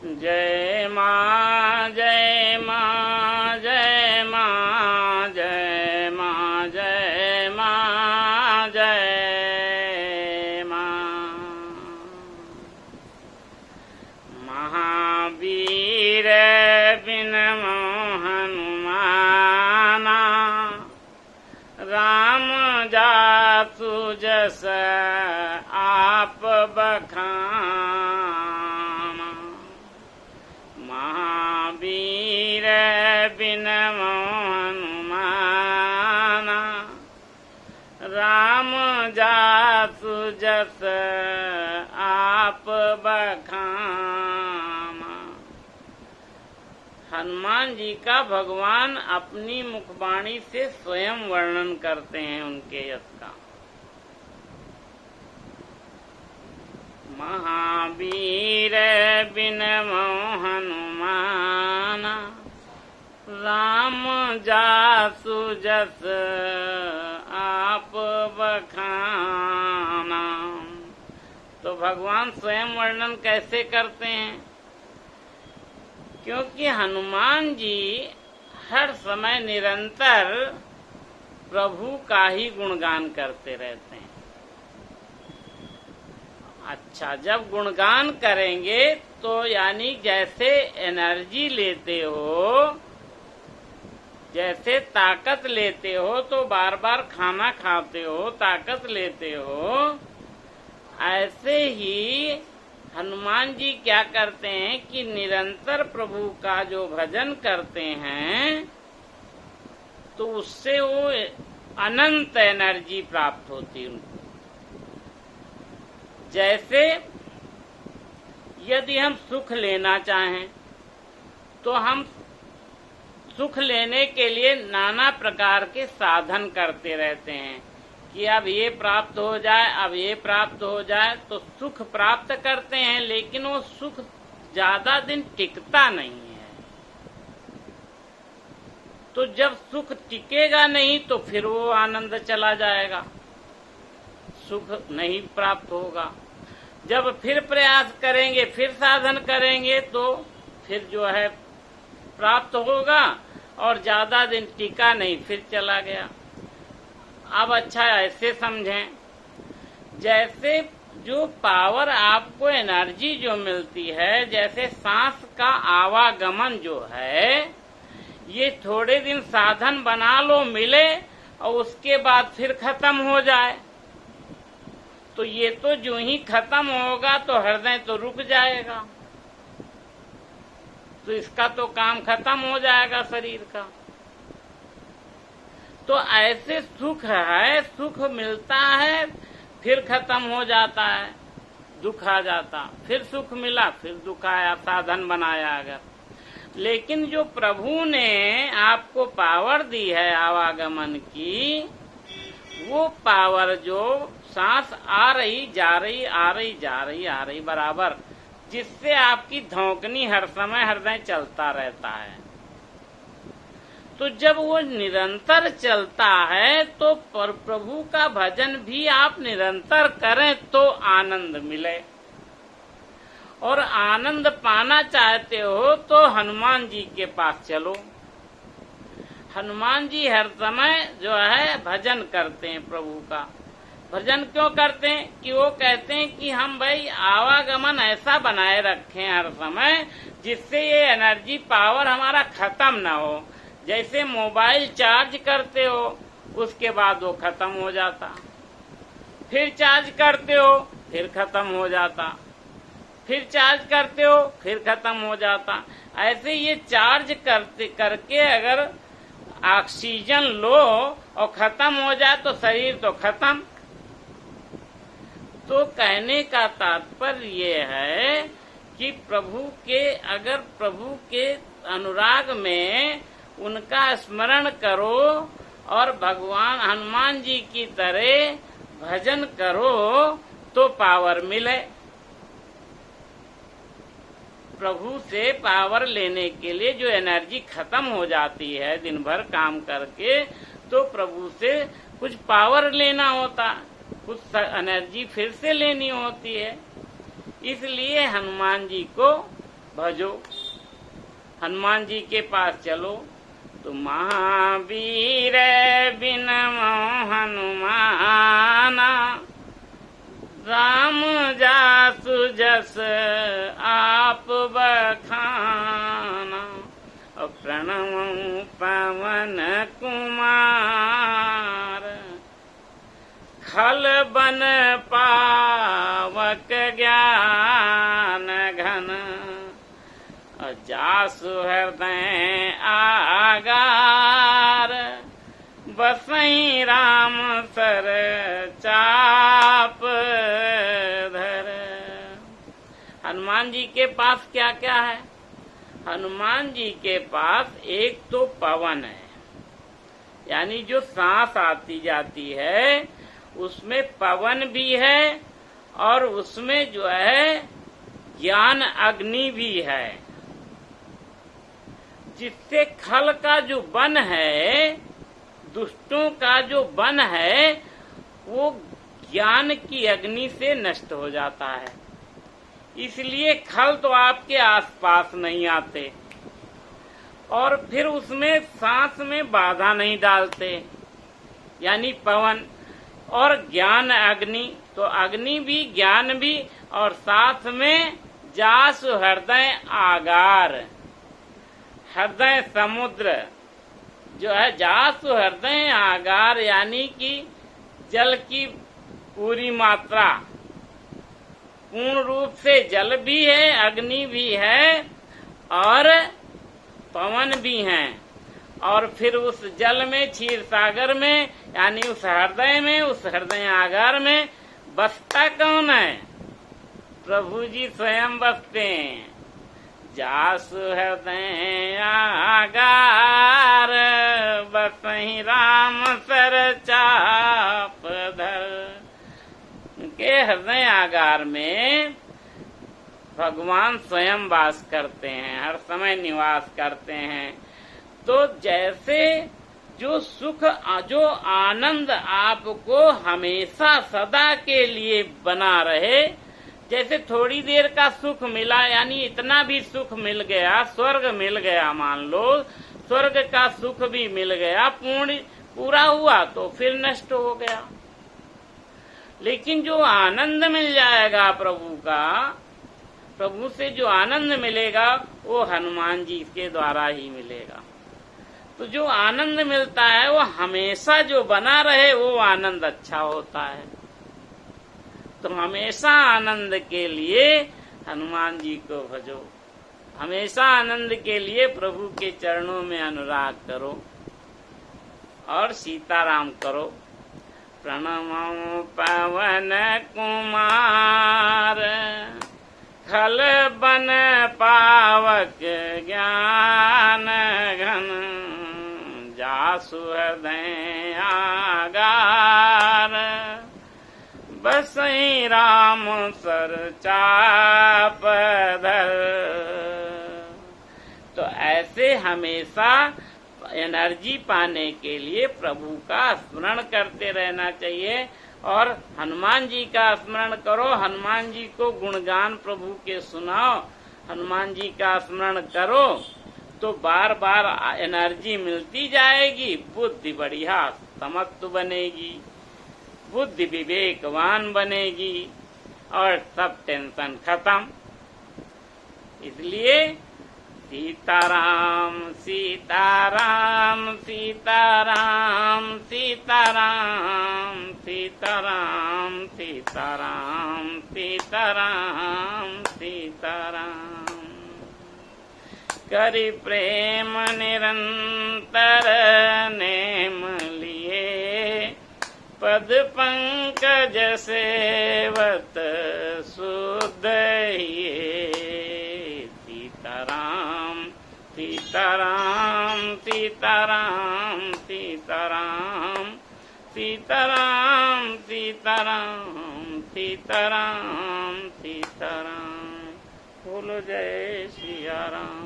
जय माँ जय माँ जय माँ जय माँ जय माँ जय माँ। महावीर बिन हनुमाना, राम जासु जस आप बखाना। महावीर बिन हनुमाना, राम जासु जस आप बखाना। हनुमान जी का भगवान अपनी मुखवाणी से स्वयं वर्णन करते हैं उनके यश का। महावीर बिन हनुमाना, राम जासु जस आप बखाना। तो भगवान स्वयं वर्णन कैसे करते हैं? क्योंकि हनुमान जी हर समय निरंतर प्रभु का ही गुणगान करते रहते हैं। अच्छा, जब गुणगान करेंगे तो यानी जैसे एनर्जी लेते हो, जैसे ताकत लेते हो, तो बार बार खाना खाते हो, ताकत लेते हो, ऐसे ही हनुमान जी क्या करते हैं कि निरंतर प्रभु का जो भजन करते हैं तो उससे वो अनंत एनर्जी प्राप्त होती है उनको। जैसे यदि हम सुख लेना चाहें तो हम सुख लेने के लिए नाना प्रकार के साधन करते रहते हैं कि अब ये प्राप्त हो जाए, अब ये प्राप्त हो जाए, तो सुख प्राप्त करते हैं, लेकिन वो सुख ज्यादा दिन टिकता नहीं है। तो जब सुख टिकेगा नहीं तो फिर वो आनंद चला जाएगा, सुख नहीं प्राप्त होगा। जब फिर प्रयास करेंगे, फिर साधन करेंगे, तो फिर जो है प्राप्त होगा और ज्यादा दिन टिका नहीं, फिर चला गया। अब अच्छा ऐसे समझें, जैसे जो पावर आपको एनर्जी जो मिलती है, जैसे सांस का आवागमन जो है, ये थोड़े दिन साधन बना लो मिले और उसके बाद फिर खत्म हो जाए, तो ये तो जो ही खत्म होगा तो हृदय तो रुक जाएगा, तो इसका तो काम खत्म हो जाएगा शरीर का। तो ऐसे सुख है, सुख मिलता है फिर खत्म हो जाता है, दुख आ जाता, फिर सुख मिला फिर दुख आया, साधन बनाया अगर। लेकिन जो प्रभु ने आपको पावर दी है आवागमन की, वो पावर जो सांस आ रही जा रही, आ रही जा रही, आ रही बराबर, जिससे आपकी धौंकनी हर समय हृदय चलता रहता है। तो जब वो निरंतर चलता है तो प्रभु का भजन भी आप निरंतर करें तो आनंद मिले। और आनंद पाना चाहते हो तो हनुमान जी के पास चलो। हनुमान जी हर समय जो है भजन करते हैं प्रभु का। भजन क्यों करते हैं? कि वो कहते हैं कि हम भाई आवागमन ऐसा बनाए रखें हर समय जिससे ये एनर्जी पावर हमारा खत्म ना हो। जैसे मोबाइल चार्ज करते हो उसके बाद वो खत्म हो जाता, फिर चार्ज करते हो फिर खत्म हो जाता, फिर चार्ज करते हो फिर खत्म हो जाता। ऐसे ये चार्ज करते करके अगर ऑक्सीजन लो और खत्म हो जाए तो शरीर तो खत्म। तो कहने का तात्पर्य ये है कि अगर प्रभु के अनुराग में उनका स्मरण करो और भगवान हनुमान जी की तरह भजन करो तो पावर मिले। प्रभु से पावर लेने के लिए जो एनर्जी खत्म हो जाती है दिन भर काम करके, तो प्रभु से कुछ पावर लेना होता, कुछ एनर्जी फिर से लेनी होती है। इसलिए हनुमान जी को भजो, हनुमान जी के पास चलो। तो महावीर बिन हनुमाना, राम जासु जस आप बखाना। और प्रणव पवन कुमार, खल बन पावक ज्ञान घन। जासु हृदय आगार, बसई राम सर चाप धर। हनुमान जी के पास क्या क्या है? हनुमान जी के पास एक तो पवन है, यानी जो सांस आती जाती है उसमें पवन भी है, और उसमें जो है ज्ञान अग्नि भी है, जिससे खल का जो वन है, दुष्टों का जो वन है, वो ज्ञान की अग्नि से नष्ट हो जाता है। इसलिए खल तो आपके आसपास नहीं आते, और फिर उसमें सांस में बाधा नहीं डालते, यानी पवन। और ज्ञान अग्नि, तो अग्नि भी ज्ञान भी, और साथ में जासु हृदय आगार, हृदय समुद्र जो है। जासु हृदय आगार यानी कि जल की पूरी मात्रा, पूर्ण रूप से जल भी है, अग्नि भी है, और पवन भी हैं। और फिर उस जल में, क्षीर सागर में, यानी उस हृदय में, उस हृदय आगार में बसता कौन है? प्रभु जी स्वयं बसते हैं। जासु हृदय आगार, बसहि राम सर चाप धर। उनके हृदय आगार में भगवान स्वयं वास करते हैं, हर समय निवास करते हैं। तो जैसे जो सुख, जो आनंद आपको हमेशा सदा के लिए बना रहे, जैसे थोड़ी देर का सुख मिला, यानी इतना भी सुख मिल गया, स्वर्ग मिल गया, मान लो स्वर्ग का सुख भी मिल गया, पूरा हुआ तो फिर नष्ट हो गया। लेकिन जो आनंद मिल जाएगा प्रभु का, प्रभु से जो आनंद मिलेगा वो हनुमान जी के द्वारा ही मिलेगा। तो जो आनंद मिलता है वो हमेशा जो बना रहे, वो आनंद अच्छा होता है। तो हमेशा आनंद के लिए हनुमान जी को भजो, हमेशा आनंद के लिए प्रभु के चरणों में अनुराग करो और सीताराम करो। प्रणमो पवन कुमार, खल बन पावक ज्ञान घन। जासु हृदय आगार, बसई राम सर चाप धर। तो ऐसे हमेशा एनर्जी पाने के लिए प्रभु का स्मरण करते रहना चाहिए। और हनुमान जी का स्मरण करो, हनुमान जी को गुणगान प्रभु के सुनाओ, हनुमान जी का स्मरण करो, तो बार बार एनर्जी मिलती जाएगी, बुद्धि बढ़िया समत्व बनेगी, बुद्धि विवेकवान बनेगी, और सब टेंशन खत्म। इसलिए सीताराम सीताराम सीताराम सीताराम सीताराम सीताराम सीताराम सीताराम। करि प्रेम निरंतर नेम लिए, पद पंकज सेवत शुद्ध हिये। सीताराम सीताराम सीताराम सीताराम सीताराम सीताराम सीताराम सीताराम। बोलो जय सिया राम।